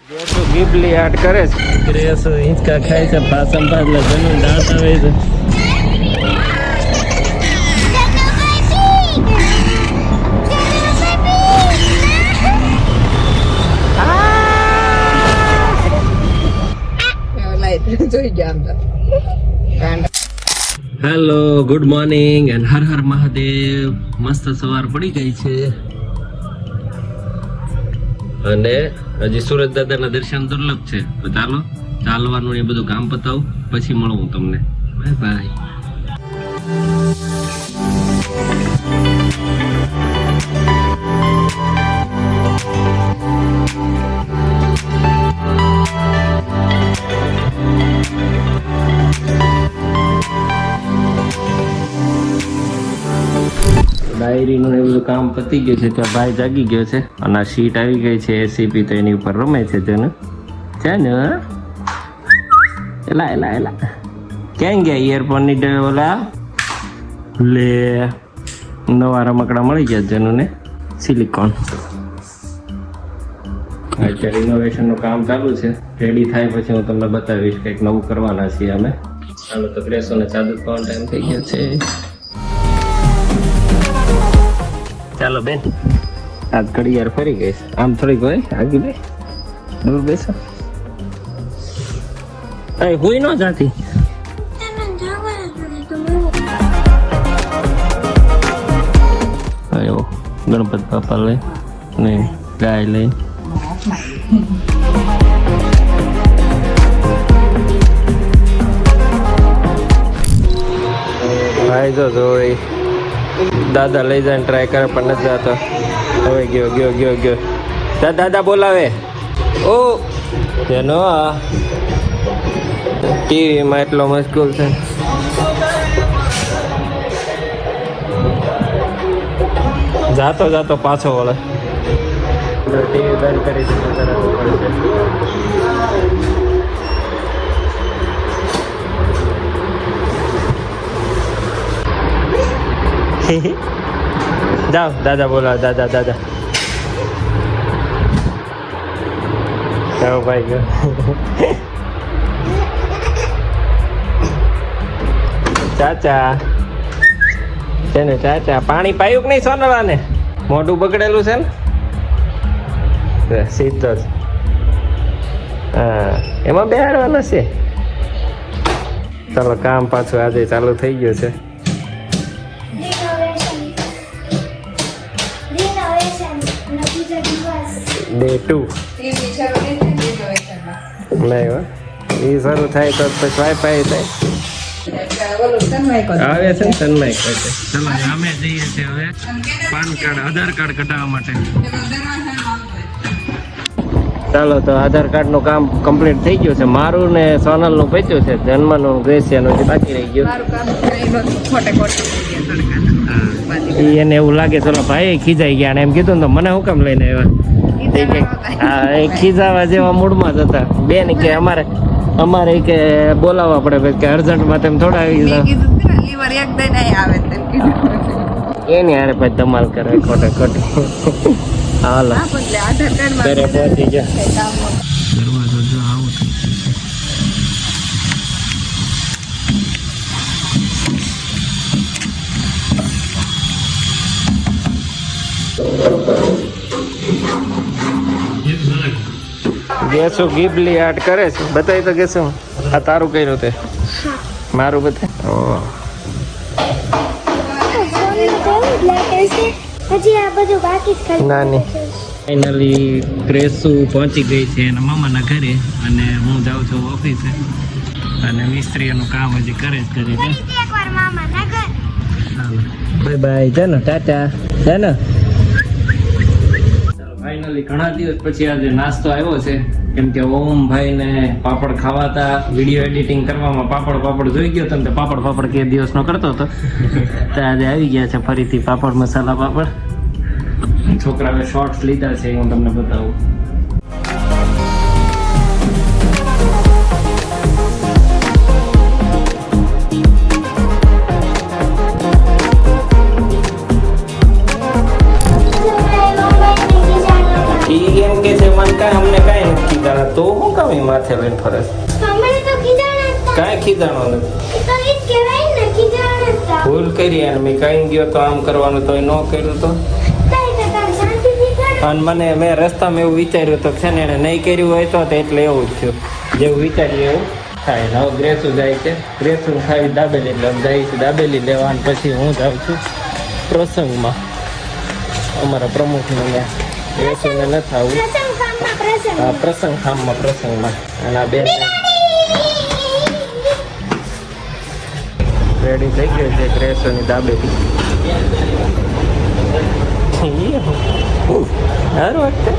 જેસો ગીબલી આટ કરે છે ગ્રેસો હિંચકા ખાય છે પાસમ પાસલા જમીન દાંત આવે છે hello good morning and Har Har Mahadev. મસ્ત સવાર પડી ગઈ છે અને હજી સુરત દાદાના દર્શન દુર્લભ છે. તો ચાલો ચાલવાનું એ બધું કામ પતાવું પછી મળું તમને. Bye bye. ડાયરીનું એ બધું કામ પતી ગયું છે. ત્યાં ભાઈ જાગી ગયો છે અને આ શીટ આવી ગઈ છે એસીપી, તો એની ઉપર રમે છે જેને છે ને. એલા એલા એલા ક્યાં ગયા ઇયરફોન ની ઓલા લે નવા રમકડા મળી ગયા જેનું ને સિલિકોન. અત્યારે ઇનોવેશનનું કામ ચાલુ છે. રેડી થાય પછી હું તમને બતાવીશ કંઈક નવું કરવાના છીએ અમે. ચાલો તો પ્રેસોને ચાદર પાવાનો ટાઈમ થઈ ગયો છે. ચાલો બેન આજ ઘડિયાળ ફરી ગઈ. આમ થોડીક હોય આગી બે દૂર બેસો. અરે હુઈ ન જાતી. આયો ગણપત બાપા લઈ ને ગાય લઈ. ભાઈ જો જોઈ દાદા લઈ જાય ટ્રાય કરે પણ નથી જતો. હવે ગયો ગયો ગયો ગયો. દાદા બોલાવે. ઓ જેનો ટીવીમાં એટલો મશગુલ છે. જાતો જાતો પાછો વળે. ટીવી બંધ કરી દીધું તરત પડશે. જાઓ દાદા બોલાવો. દાદા દાદા જાઓ ભાઈ ગયો. ચાચા છે ને ચાચા પાણી પાયું કે નહીં સોનલાને? મોઢું બગડેલું છે ને સીધો જ. હા એમાં બેહાડવાના છે. ચાલો કામ પાછું આજે ચાલુ થઈ ગયું છે. ડે 2 નહીં હો એ શરૂ થાય તો પછી વાઈફાઈ થાય આવે છે ને સનમાઈક પાસે. ચાલો અમે જઈએ છીએ હવે પાન કાર્ડ આધાર કાર્ડ કઢાવવા માટે. ચાલો તો આધાર કાર્ડનું કામ કમ્પ્લીટ થઈ ગયું છે. મારું ને સોનલનું પત્યું છે. જન્મનું ગ્રેસિયાનું જે બાકી રહી ગયું. એને એવું લાગે ચલો ભાઈ ખીજાઈ ગયા એમ કીધું ને તો મને હું કામ લઈને આવ્યા. હા એ ખીજાવા જેવા મૂડમાં જ હતા. બેન કે અમારે કે બોલાવવા પડે કે અર્જન્ટમાં તેમ થોડા આવી જાય એની હારે પછી ધમાલ કરે ખોટે ખોટી. હાલો ઘરે પહોંચી ગયા. દરવાજો જો આવો થઈ ગેસો ગીબલી આર્ટ કરે છે. બતાવી તો ગેસો આ તારું કર્યું તે મારું બતાય. નાની ફાઇનલી ક્રેસુ પહોંચી ગઈ છે એના મામાના ઘરે અને હું જાઉં છું ઓફિસે અને મિસ્ત્રીઓનું કામ હજી કરે જ કરે છે. બાય બાય જાનો ટાટા જાનો. ફાઇનલી ઘણા દિવસ પછી આજે નાસ્તો આવ્યો છે કેમ કે ઓમ ભાઈ ને પાપડ ખાવાતા વિડીયો એડિટિંગ કરવામાં પાપડ જોઈ ગયો તો પાપડ કે દિવસનો કરતો હતો તો આજે આવી ગયા છે ફરીથી પાપડ મસાલા પાપડ. છોકરાએ શોર્ટ્સ લીધા છે હું તમને બતાવું. એમ કે છે મન કાંઈ અમને કાંઈ નથી કીધા એ માથે લઈને ફરે કાંઈ ખીજાણો નથી ભૂલ કરી અને મેં કઈ ગયો તો આમ કરવાનું તો ન કર્યું તો અને મેં રસ્તામાં એવું વિચાર્યું તો છે ને એને નહીં કર્યું હોય તો એટલે એવું જ થયું જેવું વિચાર્યું એવું થાય ને. હવે ગ્રેસુ જાય છે, ગ્રેસુ ખાવી દાબેલી એટલે જાય છે દાબેલી લેવા અને પછી હું જાઉં છું પ્રસંગમાં અમારા પ્રમુખને ગ્રેસુને નથી આવું પ્રસંગ ખામમાં પ્રસંગમાં અને આ બેન રેડી થઈ ગયો છે ગ્રેસોની દાબેલી. હર વખતે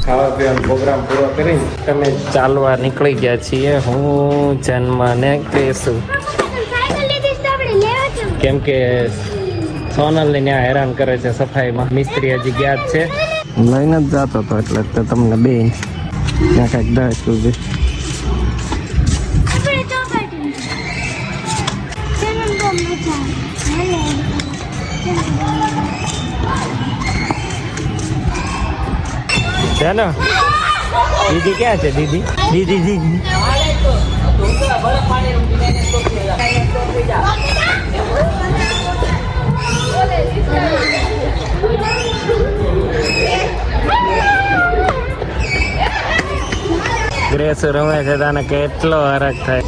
ખાવા પીવાનો પ્રોગ્રામ પૂરો કરીને તમે ચાલવા નીકળી ગયા છીએ હું જન્મ ને કહીશું કેમ કે સોનલ ને ત્યાં હેરાન કરે છે સફાઈમાં. મિસ્ત્રી હજી ગયા જ છે, લઈને જ જતો હતો એટલે તો તમને બે ત્યાં કાંઈક 10 સુધી ચાલો. દીદી ક્યાં છે? દીદી દીદી દીદી ગ્રેસ રમે છે તને કેટલો હરખ થાય.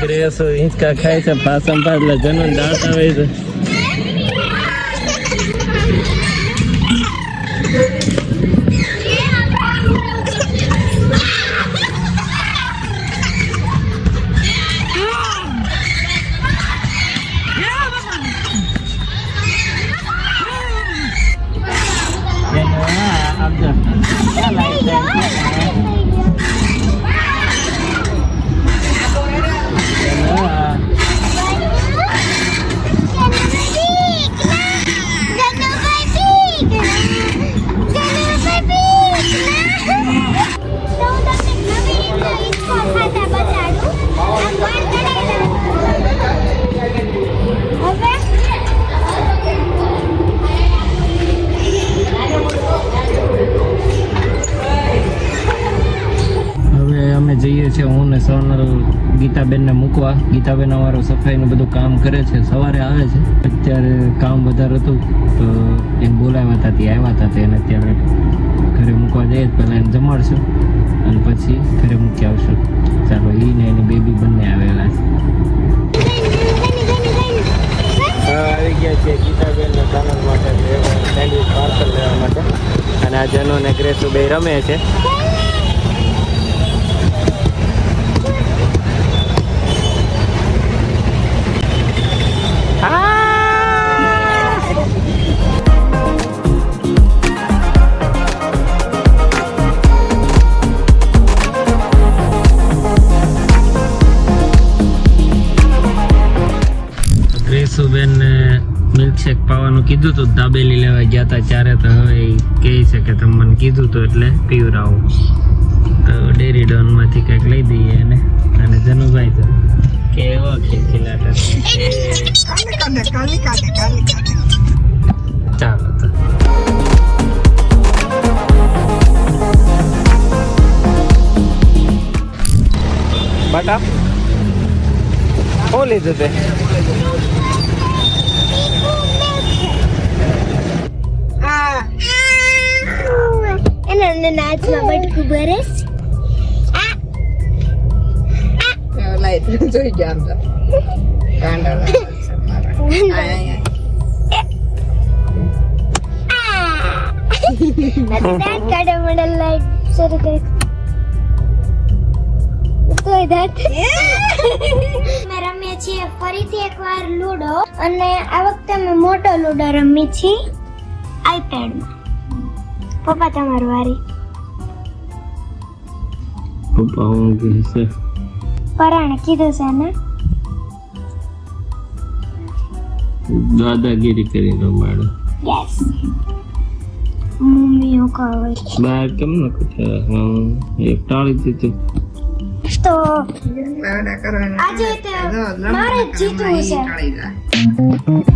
ગ્રેસ હિંચકા ખાય છે પાસમ પાછલા જન્મ દાંત આવે છે. જઈએ છીએ હું ને સોનલ ગીતાબેનને મૂકવા. ગીતાબેન અમારું સફાઈનું બધું કામ કરે છે, સવારે આવે છે. અત્યારે કામ વધારે હતું તો એને બોલાવ્યા હતા, ત્યાં આવ્યા હતા એને અત્યારે ઘરે મૂકવા જઈએ. પહેલાં એને જમાડશું અને પછી ઘરે મૂકી આવશું. ચાલો, એ ને એની બેબી બંને આવેલા છે. આવી ગયા છે ગીતાબેન ને સોનલ માટે સેન્ડવિચ પાર્સલ લેવા માટે. અને આ જનો ને ગ્રેસુ બે રમે છે. ગ્રેસુબેનને મિલ્કશેક પાવાનું કીધું હતું, દાબેલી લેવા ગયા હતા ત્યારે. તો હવે એ કહે છે કે તમે મને કીધું હતું એટલે પીવરાવો. તો ડેરી ડોનમાંથી કંઈક લઈ દઈએ એને. અને જનુભાઈ તો કેવો ખીલાટા. ચાલો તો બટા શું લીધું તે? નાચમાં બટકું ભરેશ જોઈ ગયા રમીએ છીએ ફરીથી એકવાર લૂડો. અને આ વખતે અમે મોટો લૂડો રમી છીએ આઈપેડમાં. પપ્પા તમારું વારી. પપ્પા હું કહે છે પરાણે કીધું છે ને દાદાગીરી કરીને રમાડે. યસ મમ્મી હું કહું બહાર કેમ ન કથા એક ટાળી દીધું. તો આજે તો મારે જ જીતવું છે